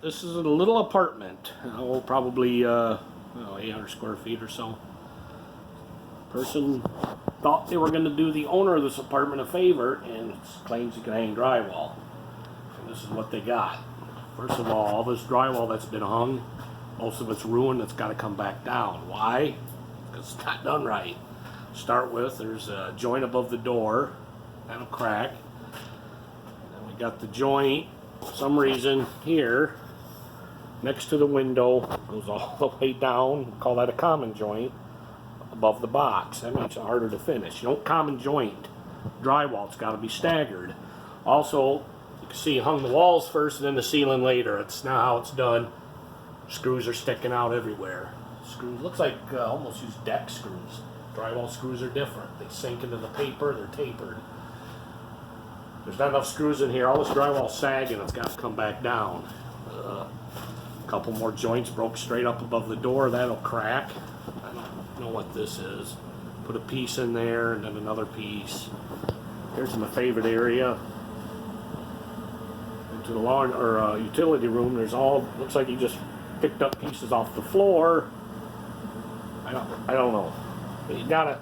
This is a little apartment. Probably 800 square feet or so. Person thought they were going to do the owner of this apartment a favor and claims he can hang drywall. And this is what they got. First of all this drywall that's been hung, most of it's ruined. It's got to come back down. Why? Because it's not done right. Start with, there's a joint above the door and a crack. And we got the joint, for some reason, here next to the window, goes all the way down. We call that a common joint above the box. That makes it harder to finish. You don't common joint drywall. It's got to be staggered. Also, you can see hung the walls first and then the ceiling later. It's not how it's done. Screws are sticking out everywhere. Screws looks like almost use deck screws. Drywall screws are different. They sink into the paper. They're tapered. There's not enough screws in here. All this drywall sagging. It's got to come back down. A couple more joints broke straight up above the door. That'll crack. I don't know what this is. Put a piece in there and then another piece. Here's my favorite area. Into the lawn or utility room. There's all, looks like you just picked up pieces off the floor. I don't know. But you gotta,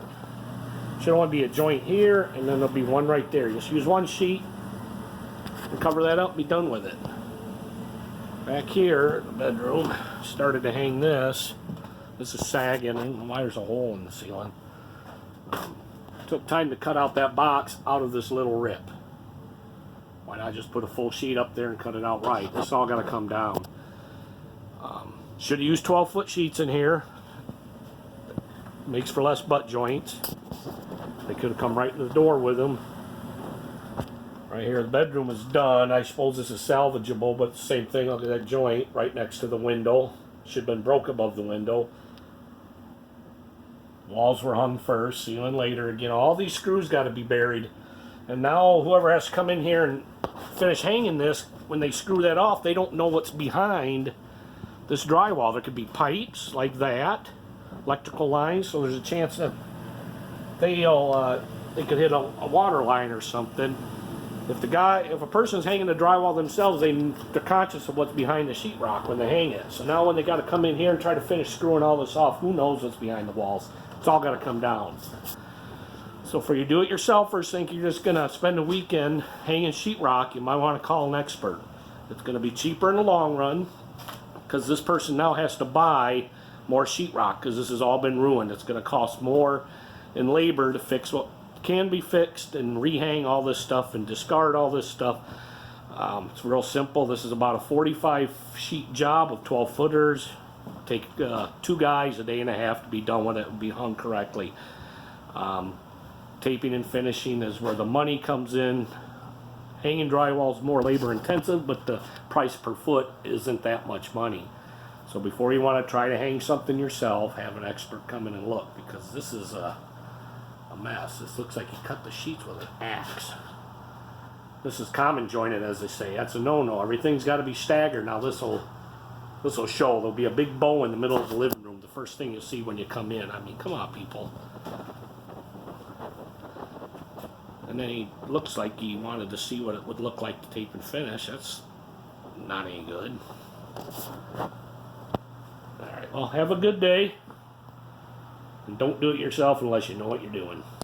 should only be a joint here and then there'll be one right there. Just use one sheet and cover that up and be done with it. Back here in the bedroom, started to hang this. This is sagging and why there's a hole in the ceiling. Took time to cut out that box out of this little rip. Why not just put a full sheet up there and cut it out right? This all got to come down. Should have used 12-foot sheets in here. Makes for less butt joints. They could have come right in the door with them. Right here, the bedroom is done. I suppose this is salvageable, but the same thing. Look at that joint right next to the window. Should have been broke above the window. Walls were hung first, ceiling later. Again, all these screws got to be buried. And now whoever has to come in here and finish hanging this, when they screw that off, they don't know what's behind this drywall. There could be pipes like that, electrical lines, so there's a chance that they could hit a water line or something. If a person's hanging the drywall themselves, they're conscious of what's behind the sheetrock when they hang it. So now when they got to come in here and try to finish screwing all this off, who knows what's behind the walls? It's all got to come down. So for you do-it-yourselfers think you're just going to spend a weekend hanging sheetrock, you might want to call an expert. It's going to be cheaper in the long run because this person now has to buy more sheetrock because this has all been ruined. It's going to cost more in labor to fix what can be fixed and rehang all this stuff and discard all this stuff. It's real simple. This is about a 45 sheet job with 12 footers. Take 2 guys a day and a half to be done with it and be hung correctly. Taping and finishing is where the money comes in. Hanging drywall is more labor intensive, but the price per foot isn't that much money. So before you want to try to hang something yourself, have an expert come in and look, because this is a mess. This looks like you cut the sheets with an axe. This is common jointed, as they say. That's a no-no. Everything's got to be staggered. Now this will show. There'll be a big bow in the middle of the living room. The first thing you'll see when you come in. I mean, come on, people. And then he looks like he wanted to see what it would look like to tape and finish. That's not any good. Alright, well, have a good day. And don't do it yourself unless you know what you're doing.